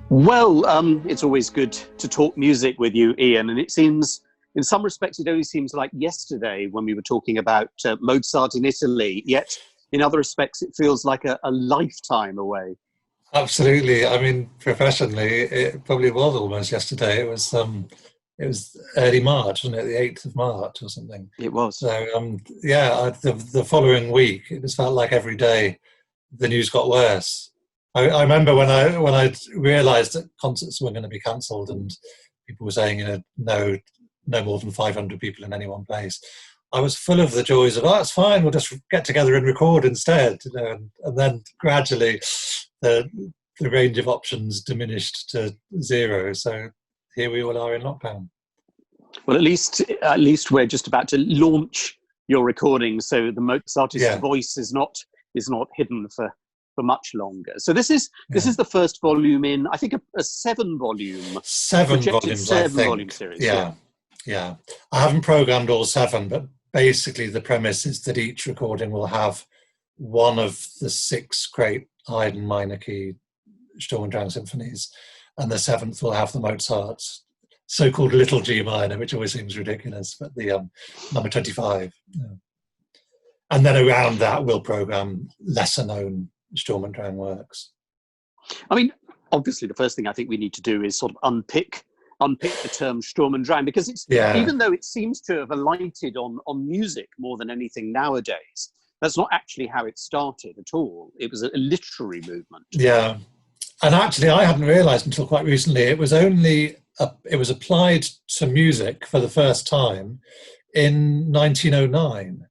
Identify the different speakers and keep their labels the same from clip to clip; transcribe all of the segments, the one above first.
Speaker 1: Well, it's always good to talk music with you, Ian. And it seems, in some respects, it only seems like yesterday when we were talking about Mozart in Italy. Yet, in other respects, it feels like a lifetime away.
Speaker 2: Absolutely. I mean, professionally, it probably was almost yesterday. It was early March, wasn't it? The 8th of March or something.
Speaker 1: It was.
Speaker 2: So, the following week, it just felt like every day the news got worse. I remember when I realised that concerts were going to be cancelled and people were saying, no more than 500 people in any one place. I was full of the joys of, it's fine, we'll just get together and record instead. And then gradually the range of options diminished to zero. So here we all are in lockdown.
Speaker 1: Well, at least we're just about to launch your recording, so the Mozartist voice is not hidden for much longer. So this is the first volume in, I think, a seven volumes, I think. Series.
Speaker 2: Yeah. I haven't programmed all seven, but basically the premise is that each recording will have one of the six great Haydn minor key Sturm und Drang symphonies, and the seventh will have the Mozart's so-called little G minor, which always seems ridiculous, but the number 25. Yeah. And then around that we'll program lesser known Sturm und Drang works.
Speaker 1: I mean, obviously the first thing I think we need to do is sort of unpick the term Sturm und Drang, because it's even though it seems to have alighted on music more than anything nowadays, that's not actually how it started at all. It was a literary movement.
Speaker 2: Yeah, and actually I hadn't realised until quite recently it was applied to music for the first time in 1909.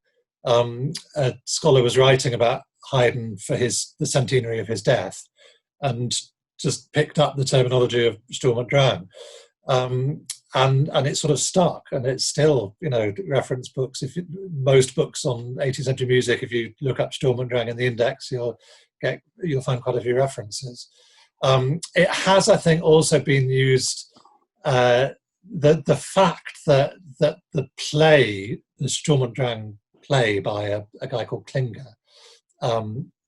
Speaker 2: A scholar was writing about Haydn for the centenary of his death, and just picked up the terminology of Sturm und Drang, and it sort of stuck, and it's still, reference books. Most books on 18th century music, if you look up Sturm und Drang in the index, you'll find quite a few references. It has, I think, also been used. The fact that the play, the Sturm und Drang play by a guy called Klinger,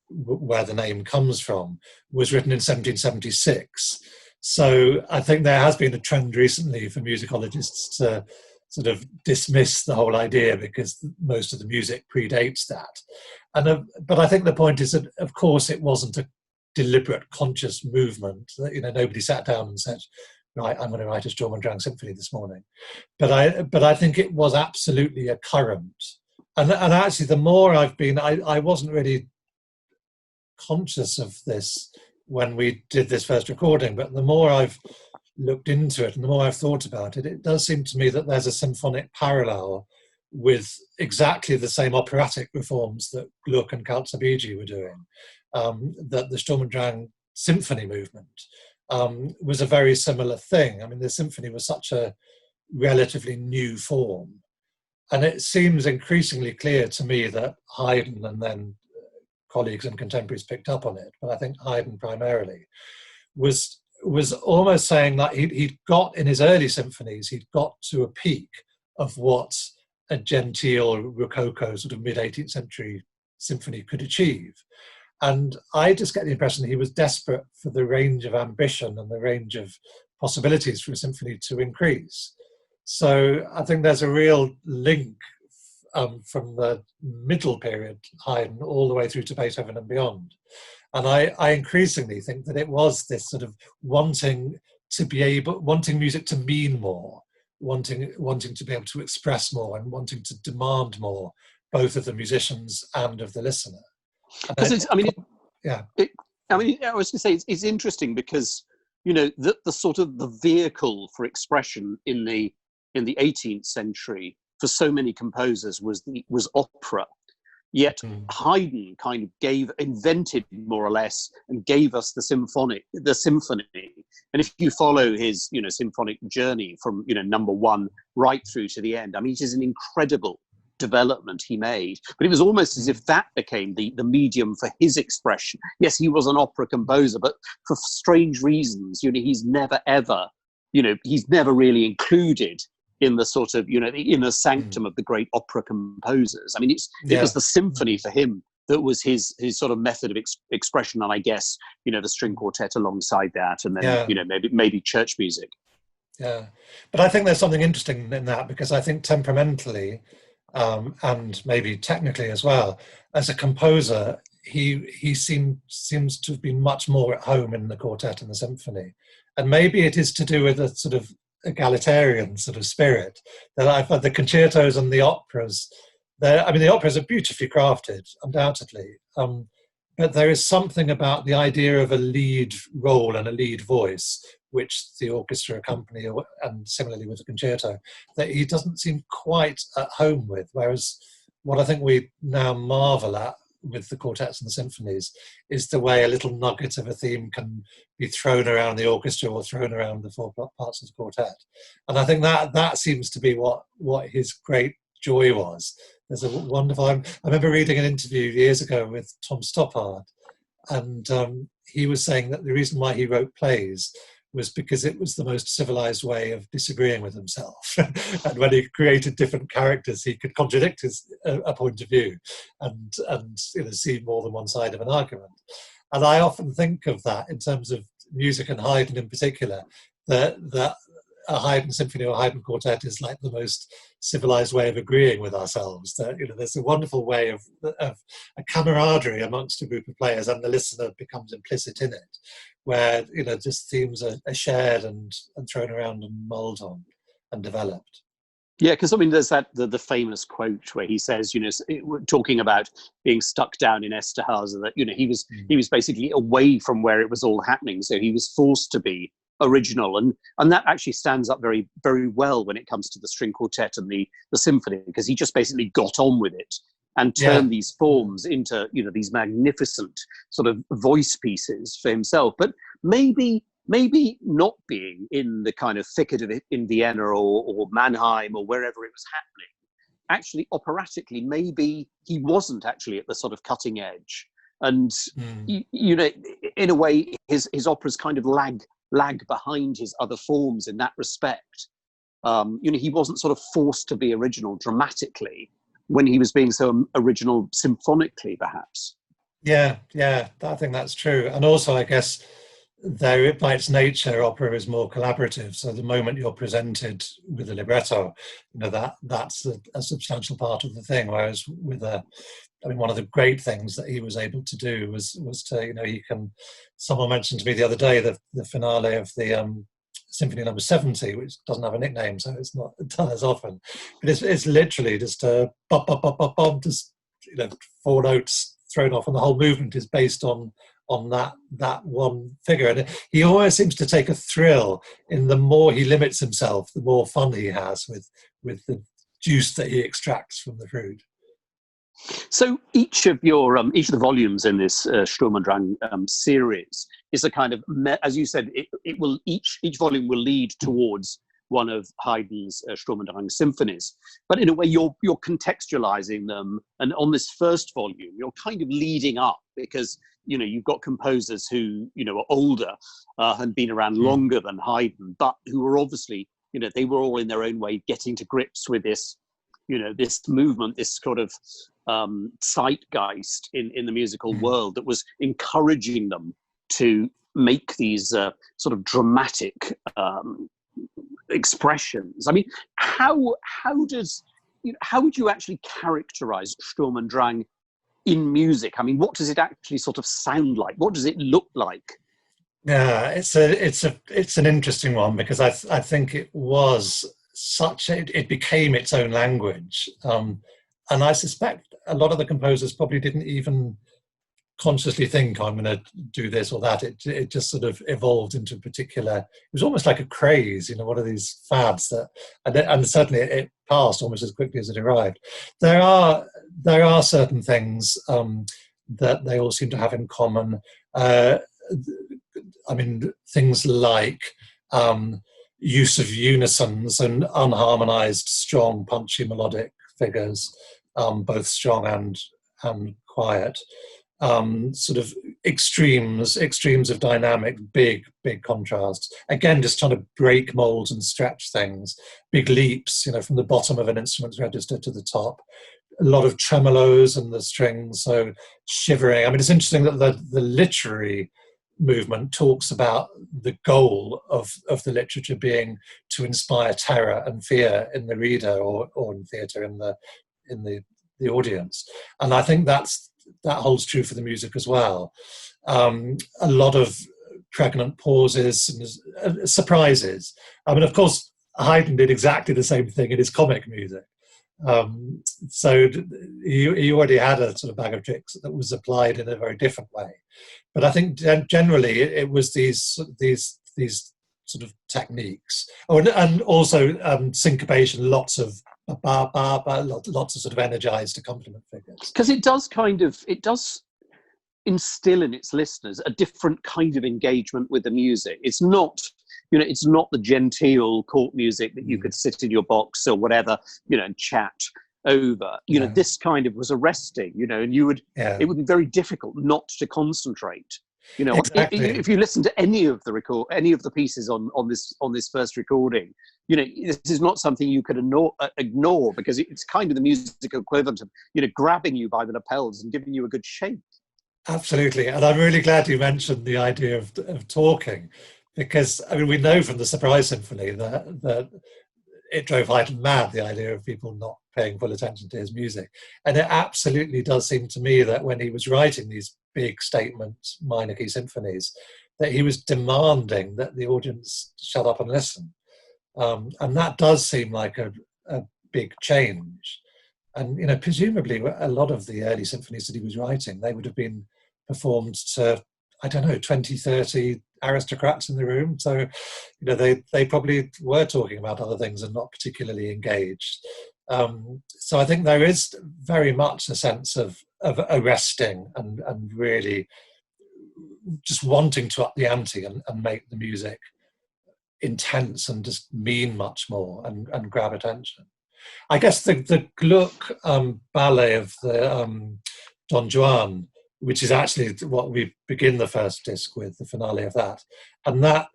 Speaker 2: where the name comes from, was written in 1776. So I think there has been a trend recently for musicologists to sort of dismiss the whole idea because most of the music predates that. But I think the point is that, of course, it wasn't a deliberate, conscious movement. Nobody sat down and said, right, I'm going to write a Sturm und Drang symphony this morning. But I think it was absolutely a current. And actually, the more I've been, I wasn't really conscious of this when we did this first recording, but the more I've looked into it and the more I've thought about it, it does seem to me that there's a symphonic parallel with exactly the same operatic reforms that Gluck and Calzabigi were doing. That the Sturm und Drang symphony movement was a very similar thing. I mean, the symphony was such a relatively new form. And it seems increasingly clear to me that Haydn and then colleagues and contemporaries picked up on it, but I think Haydn primarily was almost saying that he'd got, in his early symphonies, he'd got to a peak of what a genteel Rococo sort of mid-18th century symphony could achieve. And I just get the impression that he was desperate for the range of ambition and the range of possibilities for a symphony to increase. So I think there's a real link from the middle period, Haydn, all the way through to Beethoven and beyond. And I increasingly think that it was this sort of wanting music to mean more, wanting to be able to express more, and wanting to demand more, both of the musicians and of the listener.
Speaker 1: I was going to say it's interesting because the sort of the vehicle for expression in the 18th century for so many composers was opera. Yet Haydn kind of invented more or less and gave us the symphony. And if you follow his symphonic journey from number one right through to the end, I mean, it is an incredible development he made. But it was almost as if that became the medium for his expression. Yes, he was an opera composer, but for strange reasons, he's never ever, he's never really included in the sort of, the inner sanctum of the great opera composers. I mean, it was the symphony for him that was his sort of method of expression, and I guess the string quartet alongside that, and then maybe church music.
Speaker 2: Yeah, but I think there's something interesting in that, because I think temperamentally, and maybe technically as well, as a composer, he seems to have been much more at home in the quartet and the symphony, and maybe it is to do with a sort of egalitarian sort of spirit that I've had. The concertos and the operas, the operas are beautifully crafted, undoubtedly, but there is something about the idea of a lead role and a lead voice, which the orchestra accompany, and similarly with the concerto, that he doesn't seem quite at home with. Whereas what I think we now marvel at with the quartets and the symphonies is the way a little nugget of a theme can be thrown around the orchestra or thrown around the four parts of the quartet. And I think that seems to be what his great joy was. There's a wonderful, I remember reading an interview years ago with Tom Stoppard, and he was saying that the reason why he wrote plays was because it was the most civilized way of disagreeing with himself. And when he created different characters, he could contradict a point of view and see more than one side of an argument. And I often think of that in terms of music, and Haydn in particular, that a Haydn symphony or a Haydn quartet is like the most civilized way of agreeing with ourselves. That there's a wonderful way of a camaraderie amongst a group of players, and the listener becomes implicit in it, where just themes are shared and thrown around and mulled on and developed.
Speaker 1: Yeah, because there's the famous quote where he says, talking about being stuck down in Esterhazy, that he was basically away from where it was all happening, so he was forced to be original, and that actually stands up very, very well when it comes to the string quartet and the symphony, because he just basically got on with it and turned these forms into these magnificent sort of voice pieces for himself. But maybe not being in the kind of thicket of it in Vienna or Mannheim or wherever it was happening, actually operatically maybe he wasn't actually at the sort of cutting edge, and in a way his operas kind of lag behind his other forms in that respect. He wasn't sort of forced to be original dramatically when he was being so original symphonically, perhaps.
Speaker 2: Yeah, I think that's true. And also, I guess, by its nature, opera is more collaborative. So the moment you're presented with a libretto, that's a substantial part of the thing. Whereas with one of the great things that he was able to do was to, someone mentioned to me the other day the finale of the Symphony Number 70, which doesn't have a nickname, so it's not done as often. But it's literally just bop, bop, bop, bop, bop, just 4 notes thrown off, and the whole movement is based on that one figure. And he always seems to take a thrill in the more he limits himself, the more fun he has with the juice that he extracts from the fruit.
Speaker 1: So each of the volumes in this Sturm und Drang series is a kind of, as you said, each volume will lead towards one of Haydn's Sturm und Drang symphonies, but in a way you're contextualizing them, and on this first volume you're kind of leading up, because you've got composers who are older and been around longer than Haydn, but who are obviously they were all in their own way getting to grips with this this movement, this sort of zeitgeist in the musical world that was encouraging them to make these sort of dramatic expressions. How would you actually characterize Sturm und Drang in music? What does it actually sort of sound like? What does it look like?
Speaker 2: Yeah, it's an interesting one, because I think it was it became its own language, and I suspect a lot of the composers probably didn't even consciously think, I'm going to do this or that. It just sort of evolved into a particular, it was almost like a craze, one of these fads that, and certainly it passed almost as quickly as it arrived. There are certain things that they all seem to have in common. Things like use of unisons and unharmonized, strong, punchy melodic figures, both strong and quiet. Sort of extremes of dynamic, big contrasts. Again, just trying to break molds and stretch things. Big leaps, from the bottom of an instrument's register to the top. a lot of tremolos and the strings, so shivering. I mean, it's interesting that the literary movement talks about the goal of the literature being to inspire terror and fear in the reader, or in theatre in the audience. And I think that holds true for the music as well. A lot of pregnant pauses and surprises. I mean, of course, Haydn did exactly the same thing in his comic music. So he already had a sort of bag of tricks that was applied in a very different way. But I think generally it was these sort of techniques. Oh, and also syncopation, lots of lots of sort of energized accompaniment figures.
Speaker 1: Because it does instill in its listeners a different kind of engagement with the music. It's not, it's not the genteel court music that you could sit in your box or whatever, and chat over. This kind of was arresting, and it would be very difficult not to concentrate.
Speaker 2: Exactly.
Speaker 1: If you listen to any of the pieces on this first recording, this is not something you could ignore, because it's kind of the musical equivalent of grabbing you by the lapels and giving you a good shake.
Speaker 2: Absolutely, and I'm really glad you mentioned the idea of talking, because I mean we know from the Surprise Symphony that it drove Haydn mad, the idea of people not paying full attention to his music. And it absolutely does seem to me that when he was writing these big statement minor key symphonies, that he was demanding that the audience shut up and listen. And that does seem like a big change. And presumably a lot of the early symphonies that he was writing, they would have been performed to, I don't know, 20, 30 aristocrats in the room. So, they probably were talking about other things and not particularly engaged. So I think there is very much a sense of arresting and really just wanting to up the ante and make the music intense and just mean much more and grab attention. I guess the Gluck ballet of the Don Juan, which is actually what we begin the first disc with, the finale of that, and that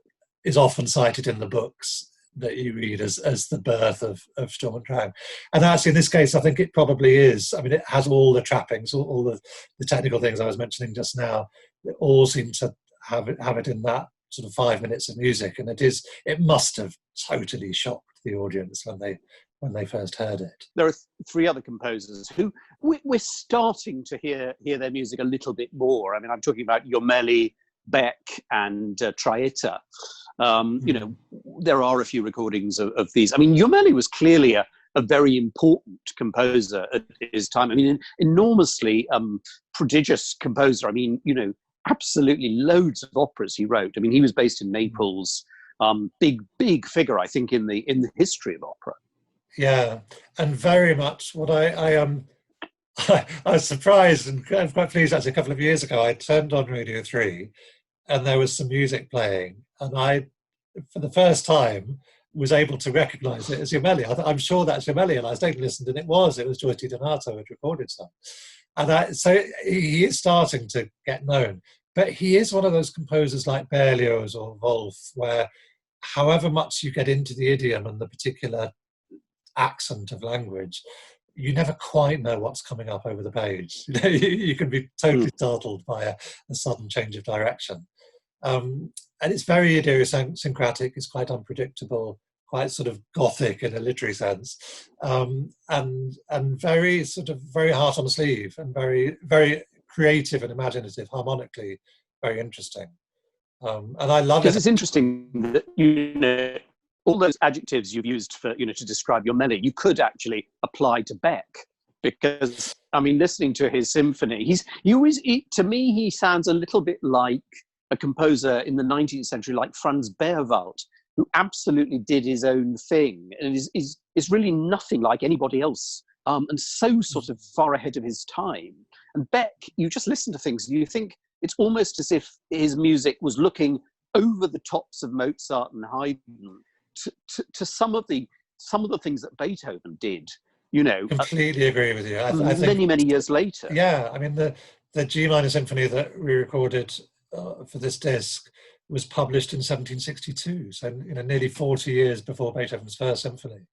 Speaker 2: is often cited in the books that you read as the birth of Sturm und Drang. And actually in this case, I think it probably is. I mean, it has all the trappings, all the technical things I was mentioning just now. It all seem to have it in that sort of 5 minutes of music, and it must have totally shocked the audience when they first heard it. There
Speaker 1: are three other composers who we're starting to hear their music a little bit more. I mean, I'm talking about Jomelli, Beck, and Traetta. There are a few recordings of these. I mean, Jomelli was clearly a very important composer at his time. I mean, an enormously prodigious composer. I mean, absolutely loads of operas he wrote. I mean, he was based in Naples. Big figure, I think, in the history of opera.
Speaker 2: Yeah, and very much what I was surprised and I'm quite pleased. Actually, a couple of years ago, I turned on Radio 3, and there was some music playing, and I, for the first time, was able to recognise it as Jomelli. I'm sure that's Jomelli, and I stayed and listened, and it was Joyce DiDonato had recorded some. And so he is starting to get known. But he is one of those composers like Berlioz or Wolf, where however much you get into the idiom and the particular accent of language, you never quite know what's coming up over the page. You can be totally startled by a sudden change of direction. And it's very idiosyncratic, it's quite unpredictable, quite sort of Gothic in a literary sense, and very sort of very heart on the sleeve, and very, very creative and imaginative, harmonically very interesting. And I love it.
Speaker 1: Because it's interesting that, all those adjectives you've used for, to describe Jomelli, you could actually apply to Beck, because, I mean, listening to his symphony, to me, he sounds a little bit like a composer in the 19th century, like Franz Beerwald, who absolutely did his own thing and is really nothing like anybody else, and so sort of far ahead of his time. And Beck, you just listen to things and you think it's almost as if his music was looking over the tops of Mozart and Haydn to some of the things that Beethoven did,
Speaker 2: Completely agree with you. I think,
Speaker 1: many years later.
Speaker 2: Yeah, I mean the G minor symphony that we recorded for this disc was published in 1762, so nearly 40 years before Beethoven's first symphony.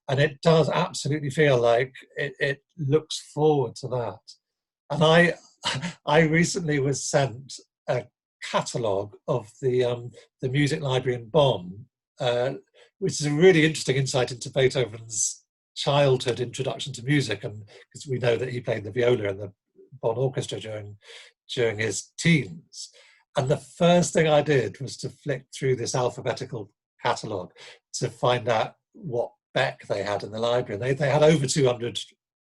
Speaker 2: And it does absolutely feel like it looks forward to that. And I recently was sent a catalogue of the music library in Bonn, which is a really interesting insight into Beethoven's childhood introduction to music, and because we know that he played the viola in the Bonn Orchestra during his teens. And the first thing I did was to flick through this alphabetical catalogue to find out what Beck they had in the library. And they had over 200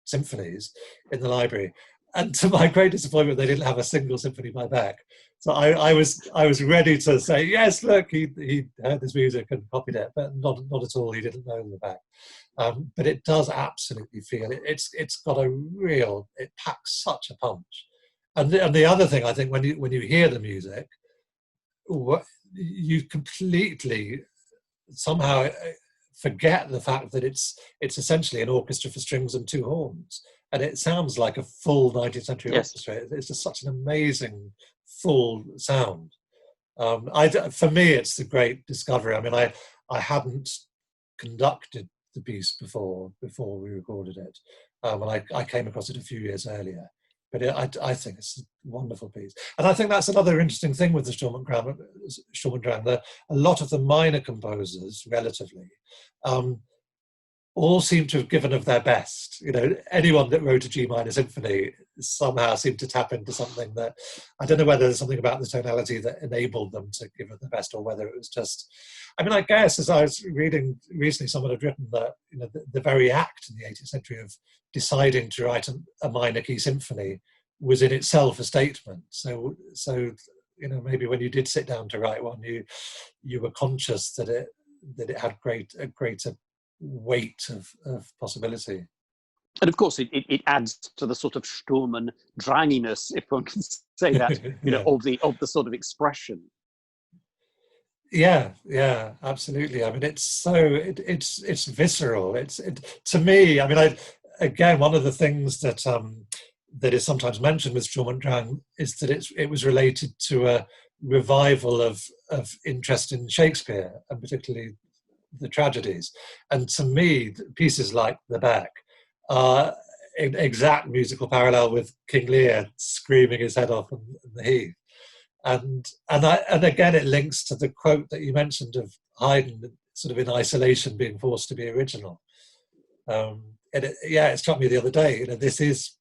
Speaker 2: symphonies in the library. And to my great disappointment, they didn't have a single symphony by Beck. So I was ready to say, yes, look, he heard this music and copied it, but not at all. He didn't know the Beck. But it does absolutely feel it. It's got it packs such a punch. And the other thing, I think, when you hear the music, you completely somehow forget the fact that it's essentially an orchestra for strings and two horns, and it sounds like a full 19th century orchestra. It's just such an amazing full sound. For me, it's the great discovery. I mean, I hadn't conducted the piece before we recorded it, and I came across it a few years earlier. But I think it's a wonderful piece. And I think that's another interesting thing with the Sturm und Drang, that a lot of the minor composers, relatively, all seem to have given of their best. Anyone that wrote a G minor symphony somehow seemed to tap into something that, I don't know whether there's something about the tonality that enabled them to give it the best, or whether it was just, I guess as I was reading recently, someone had written that the very act in the 18th century of deciding to write a minor key symphony was in itself a statement. So maybe when you did sit down to write one, you were conscious that it had a greater weight of possibility.
Speaker 1: And of course, it adds to the sort of Sturm und Dranginess, if one can say that, of the sort of expression.
Speaker 2: Yeah, absolutely. I mean, it's visceral. To me. I mean, again, one of the things that is sometimes mentioned with Sturm und Drang is that it was related to a revival of interest in Shakespeare, and particularly the tragedies. And to me, pieces like The Beck are an exact musical parallel with King Lear screaming his head off in the heath. And again, it links to the quote that you mentioned of Haydn, sort of in isolation, being forced to be original. It struck me the other day. This is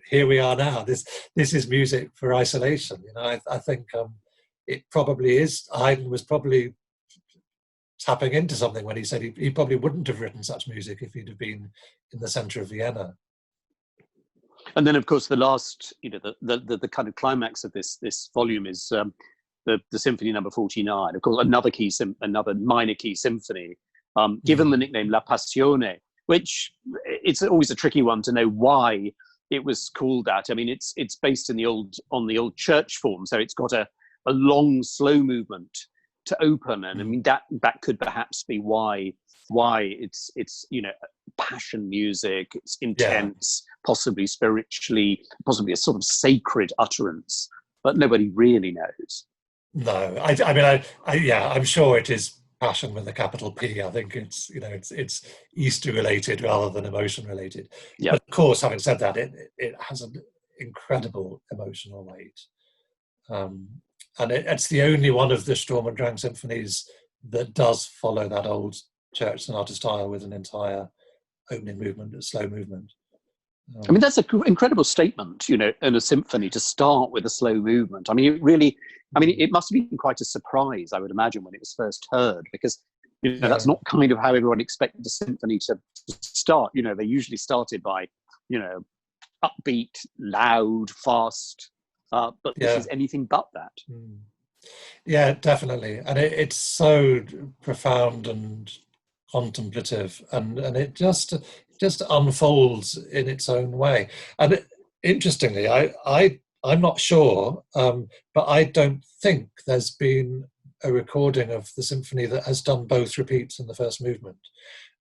Speaker 2: here we are now. This is music for isolation. I think it probably is. Haydn was probably tapping into something when he said he probably wouldn't have written such music if he'd have been in the centre of Vienna.
Speaker 1: And then, of course, the last, the kind of climax of this volume is the Symphony Number 49. Of course, another minor key symphony, given the nickname La Passione, which it's always a tricky one to know why it was called that. I mean, it's based on the old church form, so it's got a long, slow movement to open, and I mean that could perhaps be why it's passion music. It's intense, possibly spiritually, possibly a sort of sacred utterance, but nobody really knows.
Speaker 2: No, I'm sure it is passion with a capital P. I think it's Easter related rather than emotion related.
Speaker 1: Yeah.
Speaker 2: But of course, having said that, it has an incredible emotional weight. And it's the only one of the Sturm und Drang symphonies that does follow that old church sonata style with an entire opening movement, a slow movement.
Speaker 1: I mean, that's an incredible statement, in a symphony to start with a slow movement. I mean, it must have been quite a surprise, I would imagine, when it was first heard, because that's not kind of how everyone expected a symphony to start. They usually started by, upbeat, loud, fast. But this is anything but that.
Speaker 2: Yeah, definitely. And it's so profound and contemplative, and it just unfolds in its own way. And interestingly, I'm not sure, but I don't think there's been a recording of the symphony that has done both repeats in the first movement.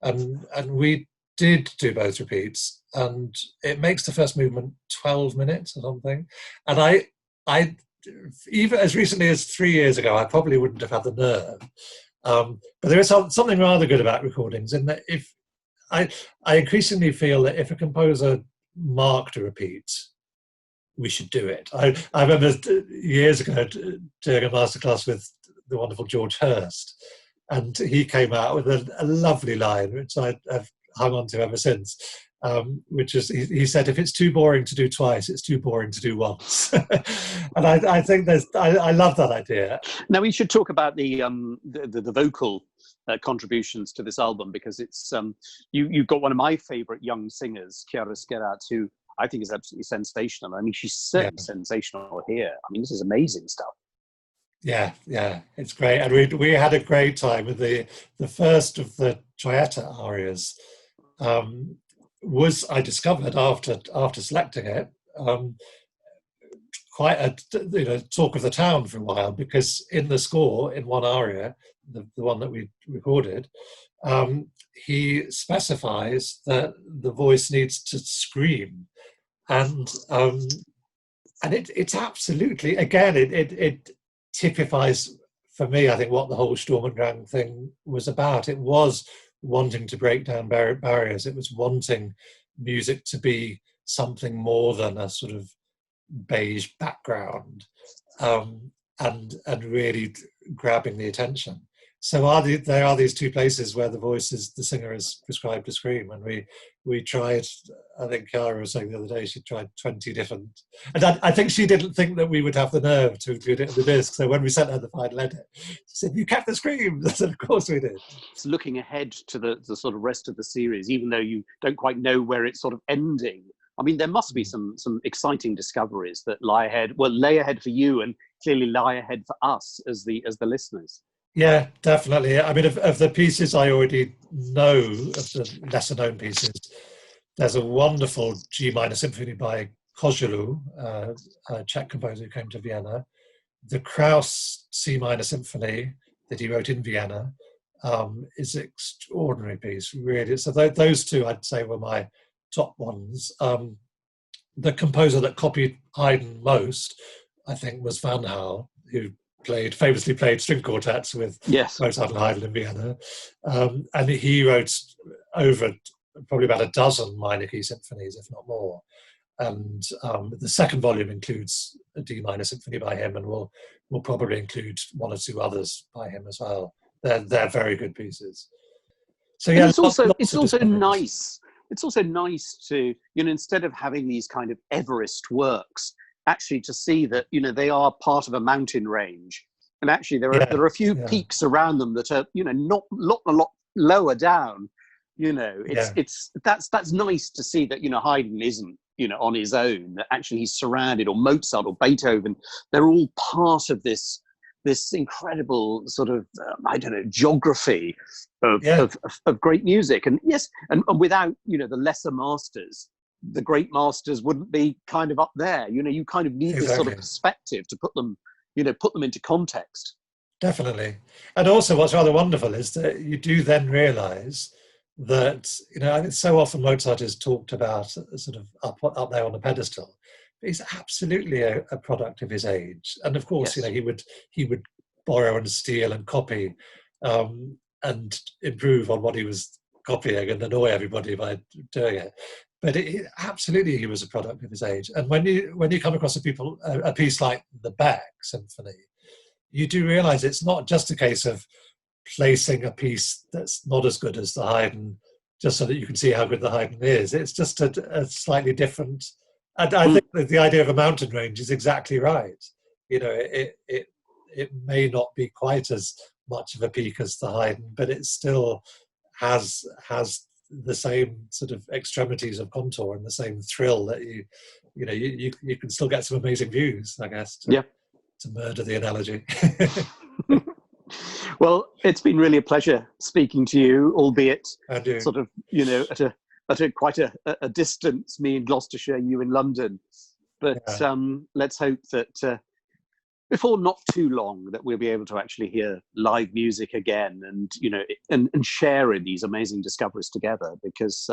Speaker 2: And we did do both repeats, and it makes the first movement 12 minutes or something. And even as recently as 3 years ago, I probably wouldn't have had the nerve. But there is something rather good about recordings in that if I increasingly feel that if a composer marked a repeat, we should do it. I remember years ago doing a masterclass with the wonderful George Hurst, and he came out with a lovely line, which I've hung on to ever since, which is, he said, if it's too boring to do twice, it's too boring to do once. And I think I love that idea.
Speaker 1: Now we should talk about the vocal contributions to this album, because it's you've got one of my favorite young singers, Chiara Scherrat, who I think is absolutely sensational. I mean, she's certainly sensational here. I mean, this is amazing stuff. Yeah,
Speaker 2: it's great. And we had a great time with the first of the Troietta arias. Was, I discovered after selecting it, quite a talk of the town for a while, because in the score, in one aria, the one that we recorded, he specifies that the voice needs to scream, and it's absolutely, again, it typifies for me, I think, what the whole Sturm und Drang thing was about. It was wanting to break down barriers. It was wanting music to be something more than a sort of beige background, and really grabbing the attention. So there are these two places where the voice is, the singer is prescribed to scream, and we tried, I think Chiara was saying the other day, she tried 20 different, and I think she didn't think that we would have the nerve to include it in the disc. So when we sent her the final edit, she said, "You kept the screams." I said, "Of course we did."
Speaker 1: It's looking ahead to the sort of rest of the series, even though you don't quite know where it's sort of ending. I mean, there must be some exciting discoveries that lay ahead for you, and clearly lie ahead for us as the listeners.
Speaker 2: Yeah, definitely. I mean, of the pieces I already know, of the lesser known pieces, there's a wonderful G minor symphony by Kozhelu, a Czech composer who came to Vienna. The Krauss C minor symphony that he wrote in Vienna is an extraordinary piece, really. So those two, I'd say, were my top ones. The composer that copied Haydn most, I think, was Van Hal, who famously played string quartets with Mozart and Haydn in Vienna. And he wrote over probably about a dozen minor key symphonies, if not more. And the second volume includes a D minor symphony by him, and will probably include one or two others by him as well. They're very good pieces. So yeah,
Speaker 1: it's also nice. It's also nice to, instead of having these kind of Everest works, actually to see that, they are part of a mountain range. And actually there are a few peaks around them that are, not a lot lower down. That's nice to see that, Haydn isn't, on his own, that actually he's surrounded, or Mozart or Beethoven, they're all part of this incredible sort of, geography of great music. And yes, and without, the lesser masters, the great masters wouldn't be kind of up there. You kind of need this sort of perspective to put them into context.
Speaker 2: Definitely. And also what's rather wonderful is that you do then realize that, so often Mozart is talked about sort of up there on a pedestal. But he's absolutely a product of his age. And of course, he would borrow and steal and copy and improve on what he was copying and annoy everybody by doing it. But absolutely, he was a product of his age. And when you come across a piece like the Beck Symphony, you do realize it's not just a case of placing a piece that's not as good as the Haydn, just so that you can see how good the Haydn is. It's just a slightly different. And I think that the idea of a mountain range is exactly right. It may not be quite as much of a peak as the Haydn, but it still has the same sort of extremities of contour and the same thrill that you can still get some amazing views, I guess, to murder the analogy.
Speaker 1: Well, it's been really a pleasure speaking to you, albeit sort of, at a quite a distance, me in Gloucestershire, you in London. But let's hope that before not too long that we'll be able to actually hear live music again, and and share in these amazing discoveries together, because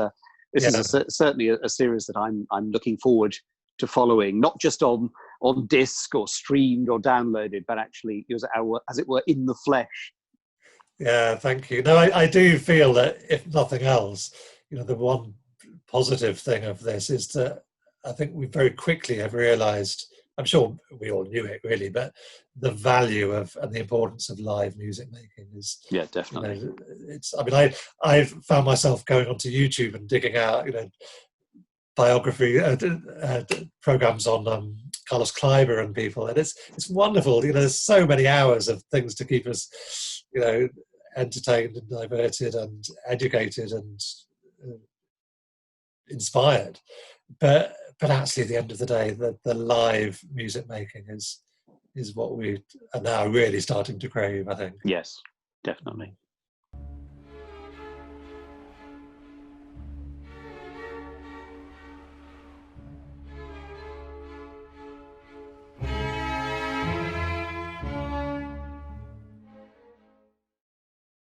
Speaker 1: this is certainly a series that I'm looking forward to following, not just on on disc or streamed or downloaded, but actually it was our, as it were, in the flesh.
Speaker 2: Yeah, thank you. No, I do feel that if nothing else, the one positive thing of this is that I think we very quickly have realized, I'm sure we all knew it really, but the value of and the importance of live music making is,
Speaker 1: Yeah, definitely.
Speaker 2: I've found myself going onto YouTube and digging out, biography programs on Carlos Kleiber and people, and it's wonderful. There's so many hours of things to keep us, entertained and diverted and educated and inspired. But actually, at the end of the day, the live music making is what we are now really starting to crave, I think.
Speaker 1: Yes, definitely.